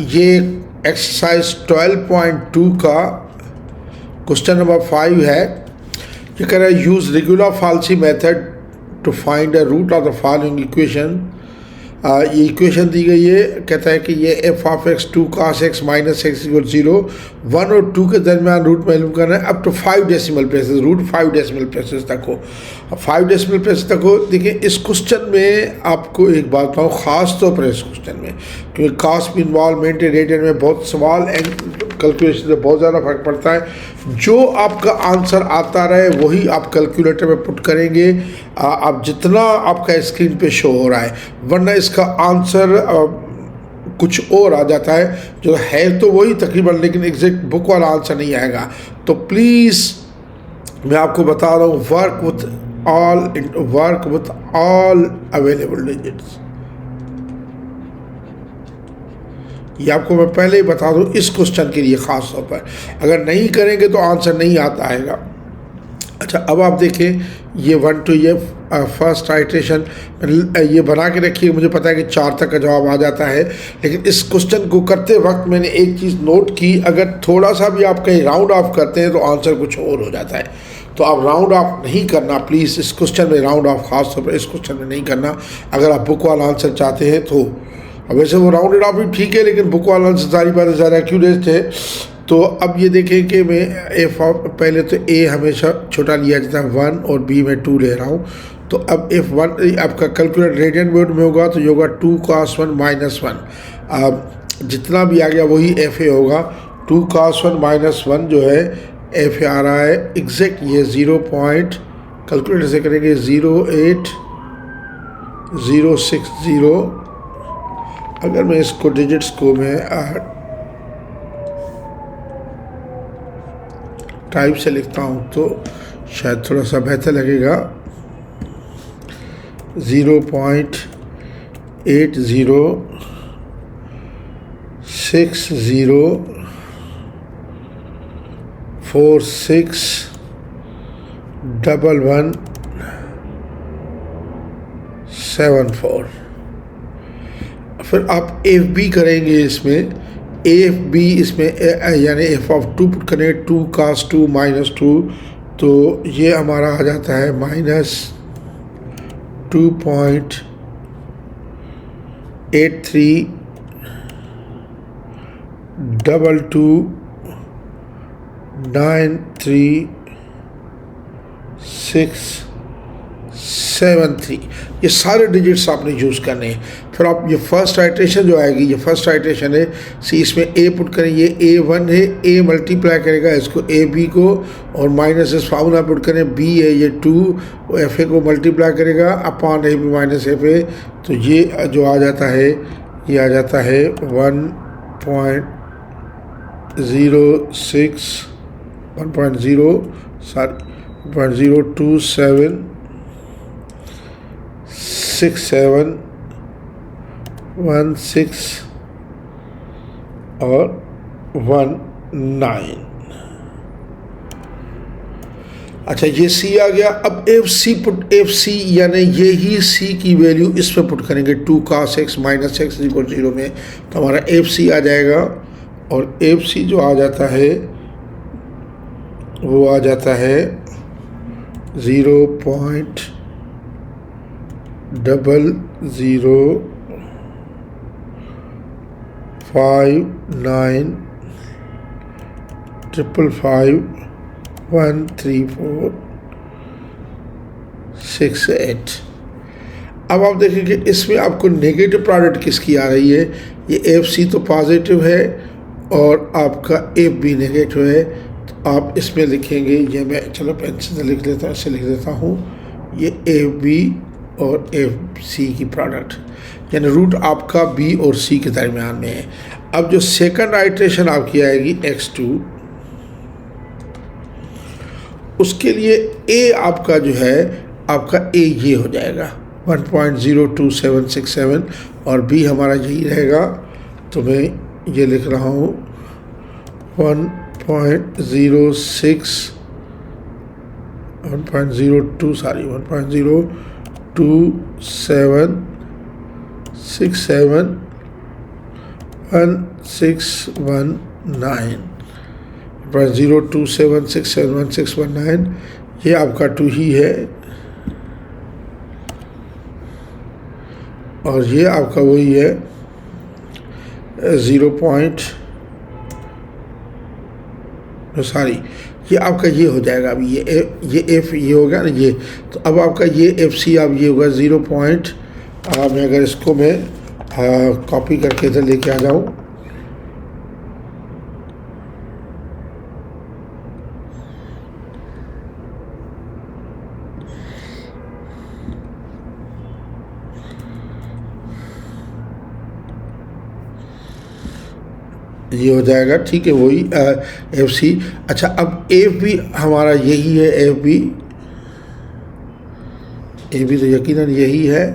ये एक्सरसाइज 12.2 का question number 5 है। ये कह रहा है use regular falsi method to find the root of the following equation. ये इक्वेशन दी गई है, कहता है कि ये F of X 2 cos x minus X equal 0 1 और 2 के दरमियान रूट मालूम करना है up to 5 decimal places, root 5 decimal places तक हो, 5 डेसिमल प्लेसेस तक हो। देखिए इस क्वेश्चन में आपको एक बात बताऊँ, ख़ास तौर पर इस क्वेश्चन में, क्योंकि कास्ट भी इन्वॉल्वमेंट रेडियन में बहुत सवाल एंड कैलकुलेशन से बहुत ज़्यादा फर्क पड़ता है। जो आपका आंसर आता रहे वही आप कैलकुलेटर में पुट करेंगे, आप जितना आपका स्क्रीन पे शो हो रहा है, वरना इसका आंसर कुछ और आ जाता है जो है तो वही तकरीबन, लेकिन एग्जैक्ट बुक वाला आंसर नहीं आएगा। तो प्लीज़ मैं आपको बता रहा हूँ, work with all available digits. ये आपको मैं पहले ही बता दूं इस क्वेश्चन के लिए ख़ास तौर पर, अगर नहीं करेंगे तो आंसर नहीं आता आएगा। अच्छा, अब आप देखें ये 1 to ये फर्स्ट आइट्रेशन ये बना के रखिए, मुझे पता है कि 4 तक का जवाब आ जाता है, लेकिन इस क्वेश्चन को करते वक्त मैंने एक चीज़ नोट की, अगर थोड़ा सा भी आप कहीं राउंड ऑफ करते हैं तो आंसर कुछ और हो जाता है। तो आप राउंड ऑफ नहीं करना प्लीज़, इस क्वेश्चन में राउंड ऑफ ख़ास तौर पर इस क्वेश्चन में नहीं करना। अगर आप बुक वाला आंसर चाहते हैं तो, अब वैसे वो राउंडेड ऑफ भी ठीक है, लेकिन बुक वाला आंसर सारी बातें ज़्यादा एक्यूरेट है। तो अब ये देखें कि मैं एफ ऑफ, पहले तो ए हमेशा छोटा लिया जाता है 1 और बी में 2 ले रहा हूँ। तो अब F1 आपका कैलकुलेट रेडियन मोड में होगा तो ये होगा 2 cos 1 माइनस 1। अब जितना भी आ गया वही एफ ए होगा। 2 cos 1 माइनस 1 जो है एफ ए आ रहा है एग्जैक्ट ये 0 पॉइंट, कैलकुलेटर से करेंगे 08060। अगर मैं इसको डिजिट्स को मैं टाइप से लिखता हूँ तो शायद थोड़ा सा बेहतर लगेगा। 0.8060461174। फिर आप एफ बी करेंगे इसमें, एफ बी इसमें यानी एफ ऑफ 2 पुट करें 2 cos 2 माइनस 2, तो ये हमारा आ जाता है माइनस 2.8322936673। ये सारे डिजिट्स आपने यूज़ करने हैं। फिर आप ये फर्स्ट आइट्रेशन जो आएगी, ये फर्स्ट आइट्रेशन है सी, इसमें ए पुट करें, ये A1 है, ए मल्टीप्लाई करेगा इसको ए बी को, और माइनस इस फार्मूला पुट करें, बी है ये 2, एफ ए को मल्टीप्लाई करेगा upon A B minus F A, तो ये जो आ जाता है ये आ जाता है 1.027 और 19। अच्छा ये सी आ गया। अब F C put, F C यानी ये ही सी की वैल्यू इस पे पुट करेंगे 2 cos x minus X equal 0 में, तो हमारा एफ सी आ जाएगा। और एफ सी जो आ जाता है वो आ जाता है 0.595551346 अब आप देखें कि इसमें आपको नेगेटिव प्रोडक्ट किसकी आ रही है, ये एफ सी तो पॉजिटिव है और आपका एफ बी नेगेटिव है। तो आप इसमें लिखेंगे, ये मैं चलो पेंसिल से लिख लेता हूँ, इससे लिख देता हूँ, ये एफ बी और एफ सी की प्रोडक्ट, यानी रूट आपका बी और सी के दरमियान में है। अब जो सेकंड आइट्रेशन आपकी आएगी x2, उसके लिए a आपका जो है आपका a ये हो जाएगा 1.02767 और b हमारा यही रहेगा। तो मैं ये लिख रहा हूँ 1.2767 1619 0.0276711619, ये आपका 2 ही है और ये आपका वही है 0. ये आपका ये हो जाएगा। अभी ये एफ ये होगा ना ये, तो अब आपका ये एफ सी अब ये होगा 0. मैं अगर इसको मैं कॉपी करके इधर लेके आ जाऊँ, ये हो जाएगा, ठीक है, वही एफ सी। अच्छा, अब एफ भी हमारा यही है, एफ भी तो यकीनन यही है,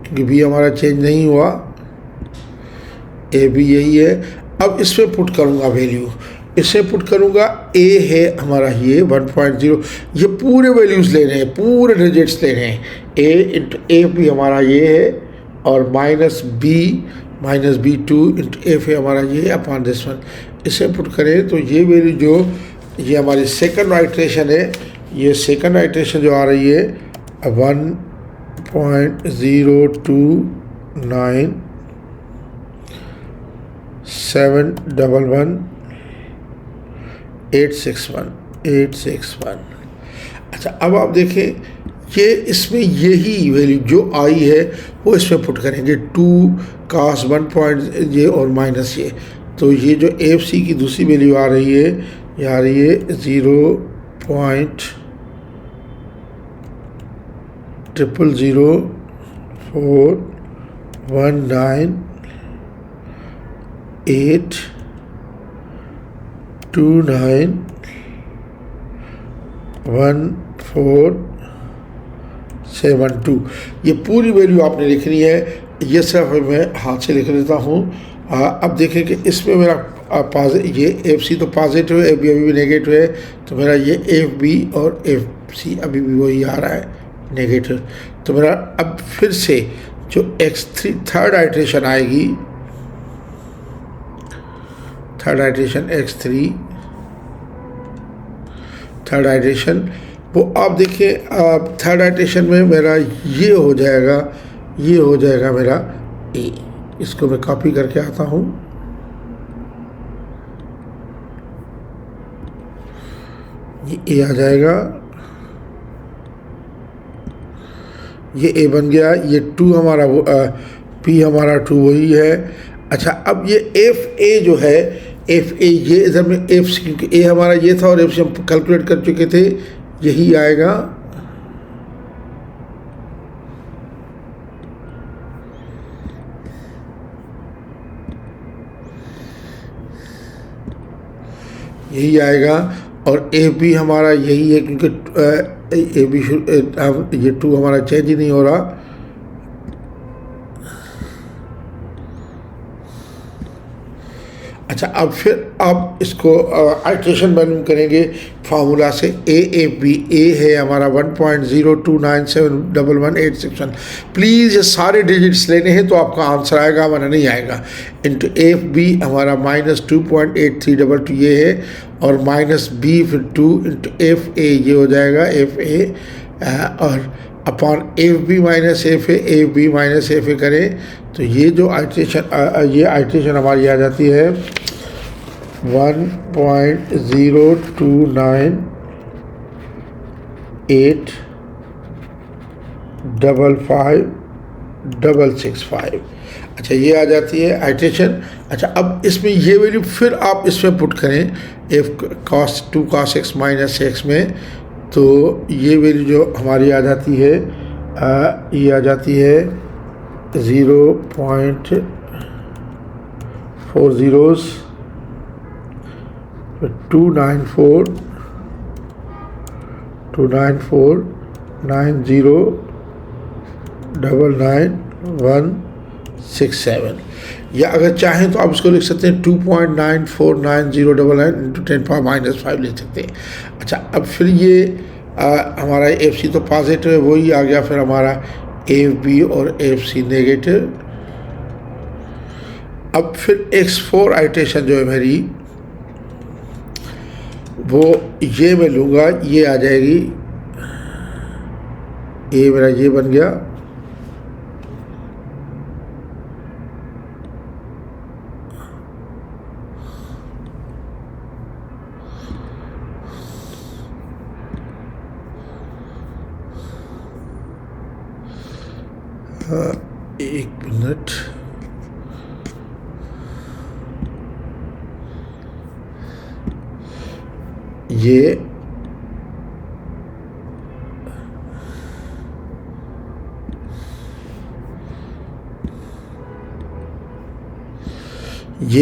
क्योंकि बी हमारा चेंज नहीं हुआ, ए भी यही है। अब इसमें पुट करूँगा वैल्यू, इससे पुट करूँगा, ए है हमारा ये 1.0, ये पूरे वैल्यूज़ ले रहे हैं, पूरे डिजिट्स ले रहे हैं, ए इंटू ए भी हमारा ये है और -b2 इंटू एफ है हमारा ये अपॉन दिस वन। इसे पुट करें तो ये वैल्यू जो ये हमारी सेकंड आइट्रेशन है, ये सेकंड आइट्रेशन जो आ रही है 1.029711861। अच्छा, अब आप देखें कि इसमें यही वैल्यू जो आई है वो इसमें पुट करेंगे 2 cos 1 ये और माइनस ये, तो ये जो एफ सी की दूसरी वैल्यू आ रही है, ये आ रही है 0.0001981291472। ये पूरी वैल्यू आपने लिखनी है, ये सिर्फ मैं हाथ से लिख लेता हूँ। अब देखें कि इसमें मेरा ये एफ सी तो पॉजिटिव है, एफ बी अभी भी नेगेटिव है, तो मेरा ये एफ बी और एफ सी अभी भी वही आ रहा है नेगेटिव। तो मेरा अब फिर से जो x3 थर्ड आइट्रेशन आएगी, third iteration x3 third iteration, वो आप देखिए थर्ड आइट्रेशन में मेरा ये हो जाएगा, ये हो जाएगा मेरा ए। इसको मैं कॉपी करके आता हूँ, ये ए आ जाएगा, ये ए बन गया, ये 2 हमारा पी हमारा 2 वही है। अच्छा, अब ये एफ ए जो है, एफ ए ये इधर में एफ सी, क्योंकि ए हमारा ये था और एफ सी हम कैलकुलेट कर चुके थे, यही आएगा। यही आएगा और ए बी हमारा यही है, क्योंकि ए बी ये 2 हमारा चेंज ही नहीं हो रहा। अच्छा, अब फिर आप इसको आइट्रेशन मालूम करेंगे फार्मूला से। ए बी ए है हमारा 1.029711861। प्लीज़ ये सारे डिजिट्स लेने हैं तो आपका आंसर आएगा, वरना नहीं आएगा। इंटू एफ बी हमारा -2.8322 ये है, और -b फिर 2 इंटू एफ ए ये हो जाएगा एफ ए, और upon F B minus F A करें तो ये जो आइट्रेशन हमारी आ जाती है 1.029855565। अच्छा, ये आ जाती है आइट्रेशन। अच्छा, अब इसमें ये वैल्यू फिर आप इसमें पुट करें F cos 2 cos x minus x में, तो ये वैल्यू जो हमारी आ जाती है ये आ जाती है 0.40 294 या अगर चाहें तो आप इसको लिख सकते हैं 2.949099 इंटू 10⁻⁻5 लिख सकते हैं। अच्छा, अब फिर ये हमारा एफ सी तो पॉजिटिव है, वही आ गया, फिर हमारा एफ बी और एफ सी नेगेटिव। अब फिर x4 आइट्रेशन जो है मेरी, वो ये मैं लूँगा, ये आ जाएगी, ये मेरा ये बन गया, एक मिनट, ये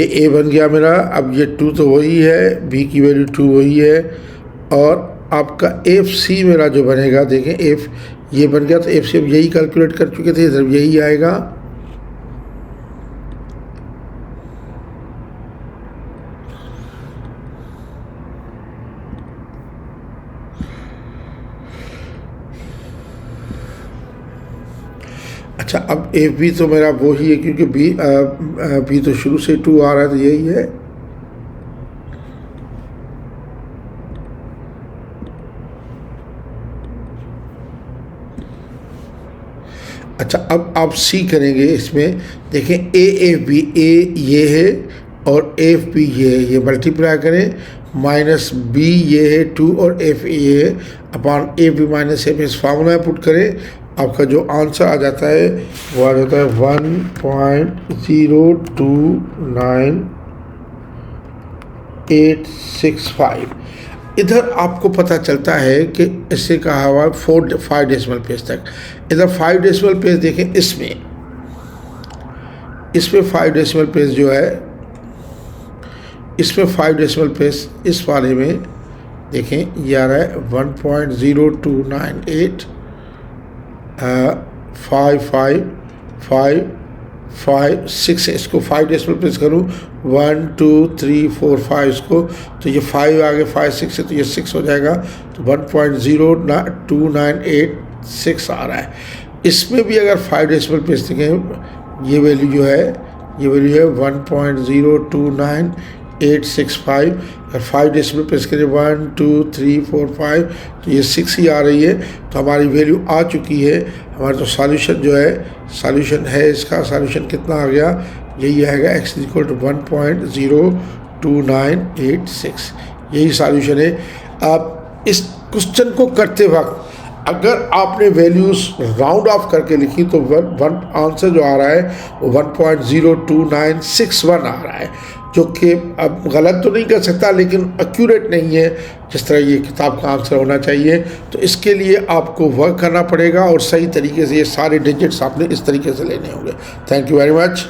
ए बन गया मेरा। अब ये 2 तो वही है, बी की वैल्यू 2 वही है, और आपका एफ सी मेरा जो बनेगा, देखें एफ ये बन गया, तो एफ सी अब यही कैलकुलेट कर चुके थे, सिर्फ यही आएगा। अच्छा, अब एफ बी तो मेरा वो ही है, क्योंकि बी तो शुरू से 2 आ रहा है, तो यही है। अच्छा, अब आप सी करेंगे इसमें, देखें ए एफ बी, ए ये है और एफ बी ये है, ये मल्टीप्लाई करें, माइनस बी ये है 2 और एफ ये है, upon A B minus F, इस फार्मूला में पुट करें, आपका जो आंसर आ जाता है वो आ जाता है 1.02985। इधर आपको पता चलता है कि इससे कहा हुआ 5 डेसिमल प्लेस तक। इधर 5 डेसिमल प्लेस देखें, इसमें 5 डेसिमल प्लेस जो है, इसमें 5 डेसिमल प्लेस इस वाले में देखें, ये आ रहा है 1.0298 5556। इसको 5 डेसिमल प्लेस करूँ, 1 2 3 4 5 इसको, तो ये 5 आगे 5 6 है, तो ये 6 हो जाएगा, तो 1.02986 आ रहा है। इसमें भी अगर 5 डेसिमल प्लेस देखें, ये वैल्यू जो है, ये वैल्यू है 1.029865। अगर 5 डेसिमल प्लेस करें 1 2 3 4 5, तो ये 6 ही आ रही है, तो हमारी वैल्यू आ चुकी है। हमारा तो सॉल्यूशन जो है, सॉल्यूशन है इसका, सॉल्यूशन कितना आ गया, यही आएगा x = 1.02986, यही सॉल्यूशन है। अब इस क्वेश्चन को करते वक्त अगर आपने वैल्यूज़ राउंड ऑफ करके लिखी, तो वन आंसर जो आ रहा है वो 1.02961 आ रहा है, जो कि अब गलत तो नहीं कर सकता, लेकिन एक्यूरेट नहीं है जिस तरह ये किताब का आंसर होना चाहिए। तो इसके लिए आपको वर्क करना पड़ेगा और सही तरीके से ये सारे डिजिट्स आपने इस तरीके से लेने होंगे। Thank you very much.